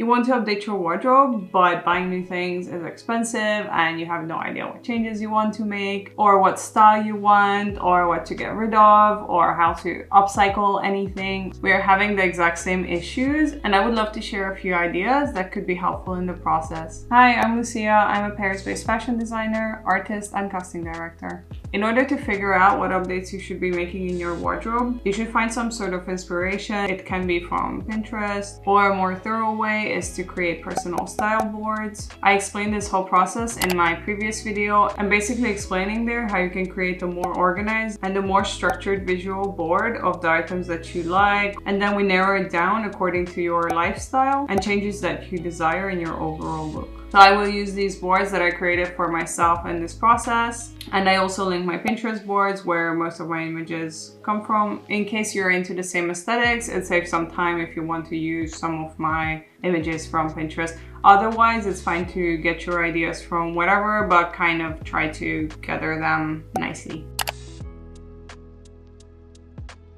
You want to update your wardrobe, but buying new things is expensive and you have no idea what changes you want to make, or what style you want, or what to get rid of, or how to upcycle anything. We are having the exact same issues, and I would love to share a few ideas that could be helpful in the process. Hi, I'm Lucia. I'm a Paris-based fashion designer, artist, and casting director. In order to figure out what updates you should be making in your wardrobe, you should find some sort of inspiration. It can be from Pinterest, or a more thorough way is to create personal style boards. I explained this whole process in my previous video. I'm basically explaining there how you can create a more organized and a more structured visual board of the items that you like, and then we narrow it down according to your lifestyle and changes that you desire in your overall look. So I will use these boards that I created for myself in this process. And I also link my Pinterest boards where most of my images come from. In case you're into the same aesthetics, it saves some time if you want to use some of my images from Pinterest. Otherwise, it's fine to get your ideas from whatever, but kind of try to gather them nicely.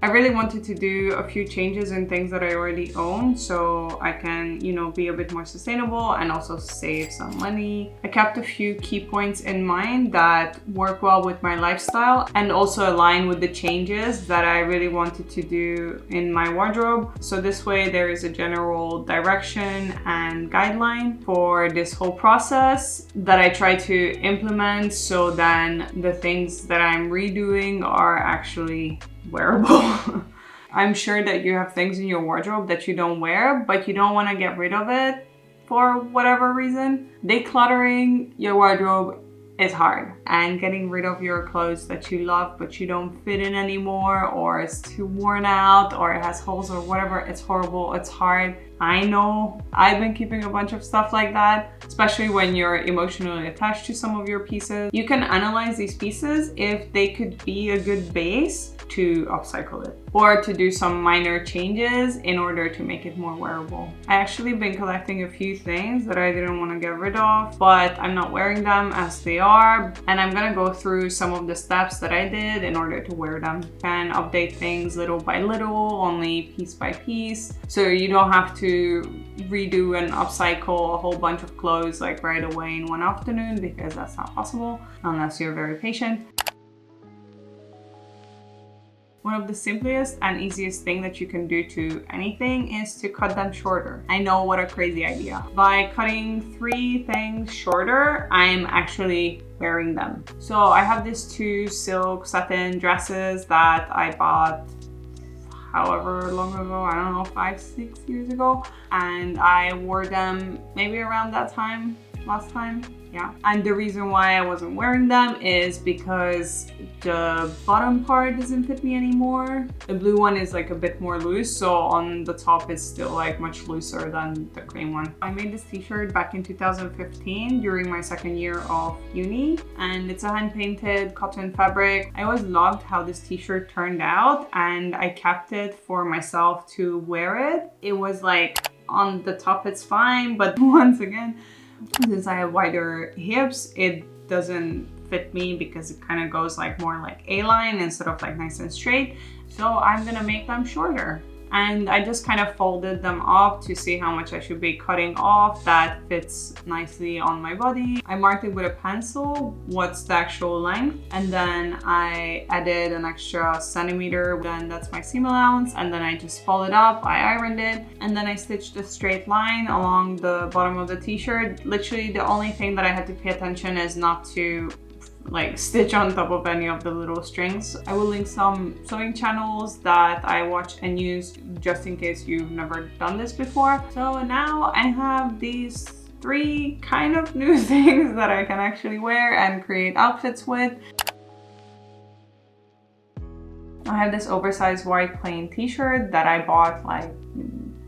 I really wanted to do a few changes in things that I already own so I can, be a bit more sustainable and also save some money. I kept a few key points in mind that work well with my lifestyle and also align with the changes that I really wanted to do in my wardrobe. So this way there is a general direction and guideline for this whole process that I try to implement, so then the things that I'm redoing are actually wearable. I'm sure that you have things in your wardrobe that you don't wear, but you don't want to get rid of it for whatever reason. Decluttering your wardrobe is hard, and getting rid of your clothes that you love but you don't fit in anymore, or it's too worn out, or it has holes or whatever, it's horrible, it's hard. I know, I've been keeping a bunch of stuff like that, especially when you're emotionally attached to some of your pieces. You can analyze these pieces if they could be a good base to upcycle it, or to do some minor changes in order to make it more wearable. I actually been collecting a few things that I didn't want to get rid of, but I'm not wearing them as they are, and I'm gonna go through some of the steps that I did in order to wear them. You can update things little by little, only piece by piece, so you don't have to redo and upcycle a whole bunch of clothes like right away in one afternoon, because that's not possible unless you're very patient. One of the simplest and easiest thing that you can do to anything is to cut them shorter. I know, what a crazy idea. By cutting 3 things shorter, I'm actually wearing them. So I have these 2 silk satin dresses that I bought however long ago, I don't know, 5-6 years ago, and I wore them maybe around that time last time. Yeah, and the reason why I wasn't wearing them is because the bottom part doesn't fit me anymore. The blue one is like a bit more loose, so on the top it's still like much looser than the cream one. I made this t-shirt back in 2015 during my 2nd year of uni, and it's a hand-painted cotton fabric. I always loved how this t-shirt turned out, and I kept it for myself to wear it. It was like, on the top it's fine, but once again, since I have wider hips, it doesn't fit me because it kind of goes like more like A-line instead of like nice and straight. So I'm gonna make them shorter. And I just kind of folded them up to see how much I should be cutting off that fits nicely on my body. I marked it with a pencil what's the actual length, and then I added an extra centimeter, then that's my seam allowance, and then I just folded up, I ironed it, and then I stitched a straight line along the bottom of the t-shirt. Literally the only thing that I had to pay attention is not to like stitch on top of any of the little strings. I will link some sewing channels that I watch and use just in case you've never done this before. So now I have these 3 kind of new things that I can actually wear and create outfits with. I have this oversized white plain t-shirt that I bought like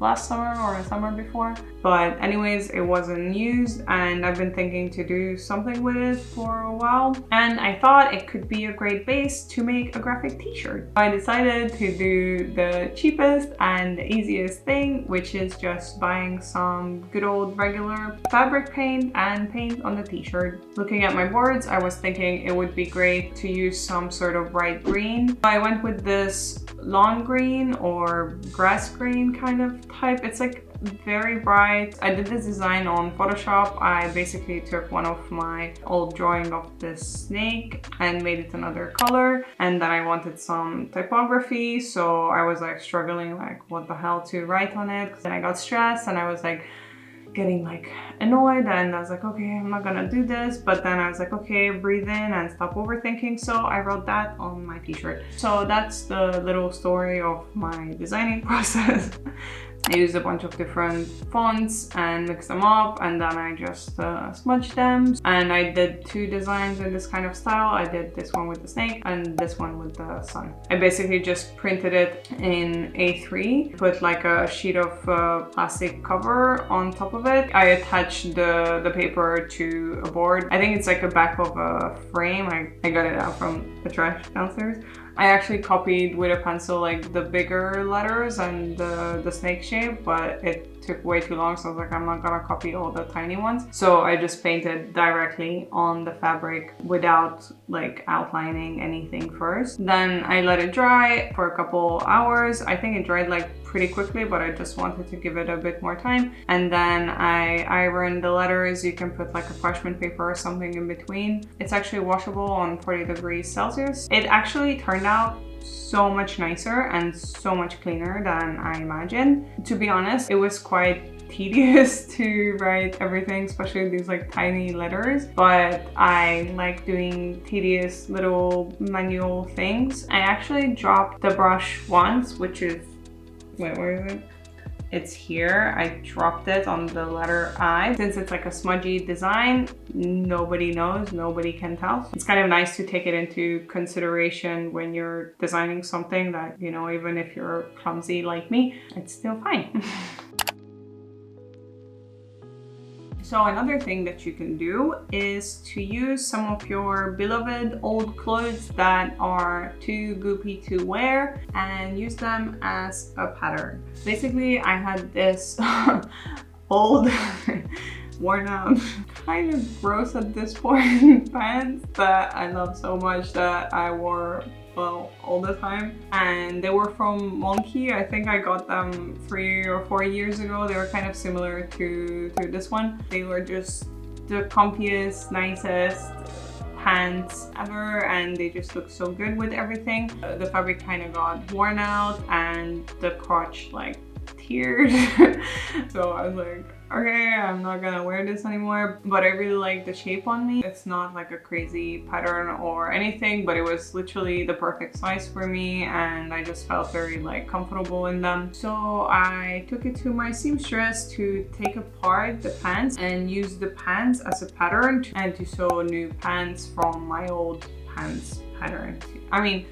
last summer or the summer before, but anyways, it wasn't used and I've been thinking to do something with it for a while, and I thought it could be a great base to make a graphic t-shirt. I decided to do the cheapest and the easiest thing, which is just buying some good old regular fabric paint and paint on the t-shirt. Looking at my boards, I was thinking it would be great to use some sort of bright green. I went with this lawn green or grass green kind of type. It's like very bright. I did this design on Photoshop. I basically took one of my old drawing of this snake and made it another color, and then I wanted some typography, so I was like struggling like what the hell to write on it. Then I got stressed and I was like getting like annoyed, and I was like, okay, I'm not gonna do this. But then I was like, okay, breathe in and stop overthinking. So I wrote that on my t-shirt. So that's the little story of my designing process. I used a bunch of different fonts and mixed them up, and then I just smudged them. And I did 2 designs in this kind of style. I did this one with the snake and this one with the sun. I basically just printed it in A3, put like a sheet of plastic cover on top of it. I attached the paper to a board. I think it's like a back of a frame. I got it out from the trash downstairs. I actually copied with a pencil like the bigger letters and the snake shape, but it took way too long, so I was like, I'm not gonna copy all the tiny ones. So I just painted directly on the fabric without like outlining anything first. Then I let it dry for a couple hours. I think it dried like pretty quickly, but I just wanted to give it a bit more time. And then I ironed the letters. You can put like a parchment paper or something in between. It's actually washable on 40 degrees Celsius. It actually turned out so much nicer and so much cleaner than I imagined. To be honest, it was quite tedious to write everything, especially these like tiny letters, but I like doing tedious little manual things. I actually dropped the brush once, which is, wait, where is it? It's here. I dropped it on the letter I. Since it's like a smudgy design, nobody knows, nobody can tell. It's kind of nice to take it into consideration when you're designing something that, you know, even if you're clumsy like me, it's still fine. So another thing that you can do is to use some of your beloved old clothes that are too goopy to wear and use them as a pattern. Basically, I had this old worn out, kind of gross at this point, pants that I love so much that I wore, well, all the time. And they were from Monkey. I think I got them 3 or 4 years ago. They were kind of similar to this one. They were just the comfiest, nicest pants ever, and they just look so good with everything. The fabric kind of got worn out and the crotch like teared. So I was like, okay, I'm not gonna wear this anymore, but I really like the shape on me. It's not like a crazy pattern or anything, but it was literally the perfect size for me, and I just felt very like comfortable in them. So I took it to my seamstress to take apart the pants and use the pants as a pattern and to sew new pants from my old pants pattern. I mean,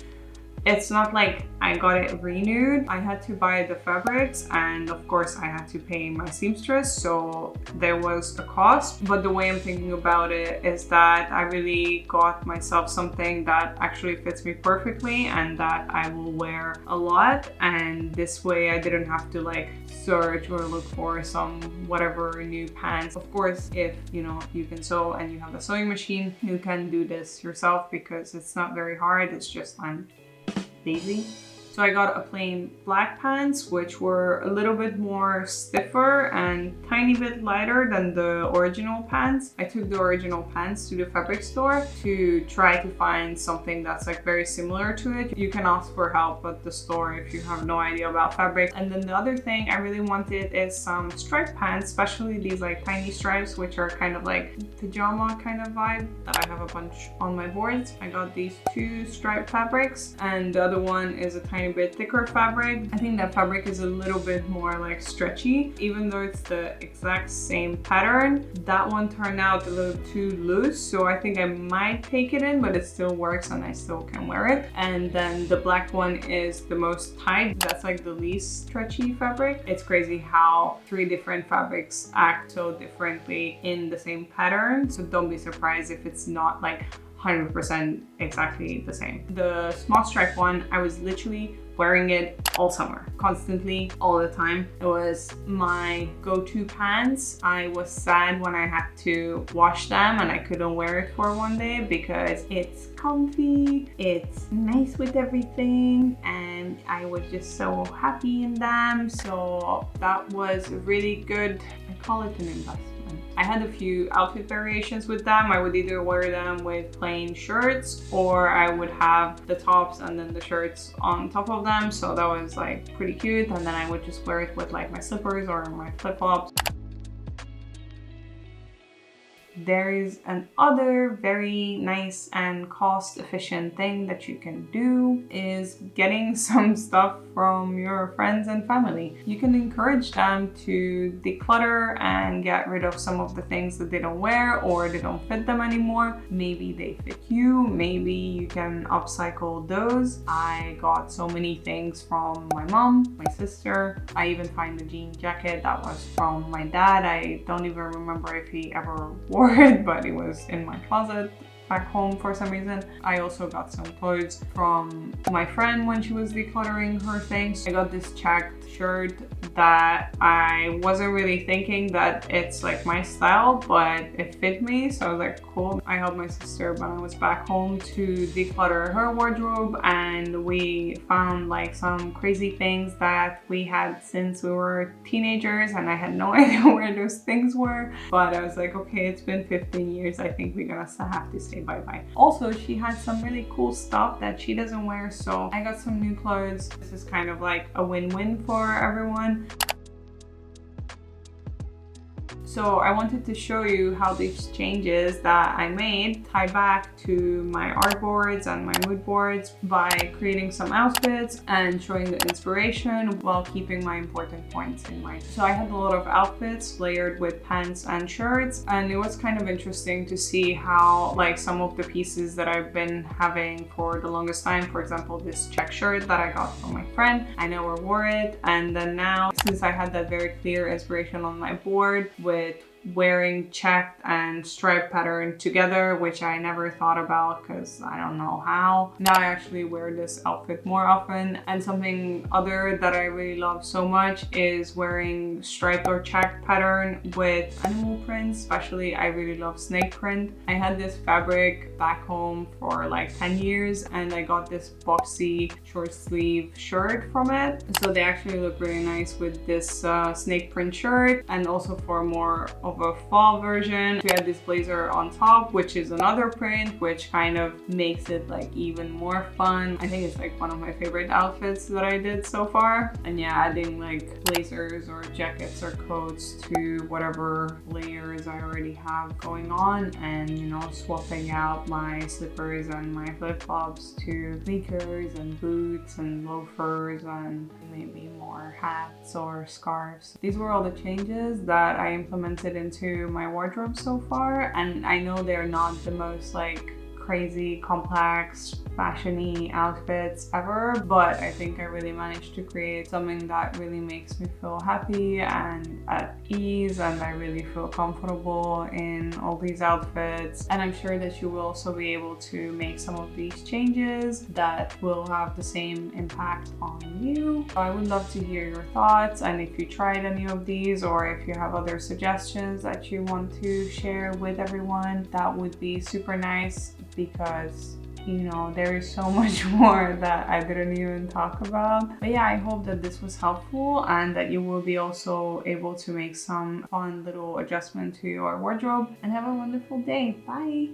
it's not like I got it renewed. I had to buy the fabrics, and of course I had to pay my seamstress, so there was a cost. But the way I'm thinking about it is that I really got myself something that actually fits me perfectly and that I will wear a lot, and this way I didn't have to like search or look for some whatever new pants. Of course, if you know you can sew and you have a sewing machine, you can do this yourself because it's not very hard. It's just I'm lazy. So I got a plain black pants, which were a little bit more stiffer and tiny bit lighter than the original pants. I took the original pants to the fabric store to try to find something that's like very similar to it. You can ask for help at the store if you have no idea about fabric. And then the other thing I really wanted is some striped pants, especially these like tiny stripes, which are kind of like pajama kind of vibe that I have a bunch on my boards. I got these 2 striped fabrics, and the other one is a tiny bit thicker fabric. I think that fabric is a little bit more like stretchy, even though it's the exact same pattern. That one turned out a little too loose, so I think I might take it in, but it still works and I still can wear it. And then the black one is the most tight. That's like the least stretchy fabric. It's crazy how 3 different fabrics act so differently in the same pattern, so don't be surprised if it's not like 100% exactly the same. The small stripe one, I was literally wearing it all summer, constantly, all the time. It was my go-to pants. I was sad when I had to wash them and I couldn't wear it for one day because it's comfy, it's nice with everything, and I was just so happy in them. So that was really good. I call it an investment. I had a few outfit variations with them. I would either wear them with plain shirts or I would have the tops and then the shirts on top of them. So that was like pretty cute. And then I would just wear it with like my slippers or my flip-flops. There is another very nice and cost-efficient thing that you can do is getting some stuff from your friends and family. You can encourage them to declutter and get rid of some of the things that they don't wear or they don't fit them anymore. Maybe they fit you, maybe you can upcycle those. I got so many things from my mom, my sister. I even found a jean jacket that was from my dad. I don't even remember if he ever wore it, but it was in my closet back home for some reason. I also got some clothes from my friend when she was decluttering her things. I got this checked shirt that I wasn't really thinking that it's like my style, but it fit me, so I was like, cool. I helped my sister when I was back home to declutter her wardrobe, and we found like some crazy things that we had since we were teenagers, and I had no idea where those things were, but I was like, okay, it's been 15 years, I think we're gonna have to say bye-bye. Also, she had some really cool stuff that she doesn't wear, so I got some new clothes. This is kind of like a win-win for everyone. So I wanted to show you how these changes that I made tie back to my art boards and my mood boards by creating some outfits and showing the inspiration while keeping my important points in mind. So I had a lot of outfits layered with pants and shirts, and it was kind of interesting to see how like some of the pieces that I've been having for the longest time, for example, this check shirt that I got from my friend, I never wore it, and then now since I had that very clear inspiration on my board with wearing checked and striped pattern together, which I never thought about because I don't know how. Now I actually wear this outfit more often. And something other that I really love so much is wearing striped or checked pattern with animal prints. Especially I really love snake print. I had this fabric back home for like 10 years and I got this boxy short sleeve shirt from it. So they actually look really nice with this snake print shirt, and also for more of a fall version we had this blazer on top, which is another print, which kind of makes it like even more fun. I think it's like one of my favorite outfits that I did so far. And yeah, adding like blazers or jackets or coats to whatever layers I already have going on, and you know, swapping out my slippers and my flip-flops to sneakers and boots and loafers and maybe more hats or scarves. These were all the changes that I implemented into my wardrobe so far, and I know they're not the most like crazy, complex, fashion-y outfits ever, but I think I really managed to create something that really makes me feel happy and at ease, and I really feel comfortable in all these outfits. And I'm sure that you will also be able to make some of these changes that will have the same impact on you. So I would love to hear your thoughts, and if you tried any of these or if you have other suggestions that you want to share with everyone, that would be super nice, because you know, there is so much more that I didn't even talk about. But yeah, I hope that this was helpful and that you will be also able to make some fun little adjustment to your wardrobe, and have a wonderful day. Bye!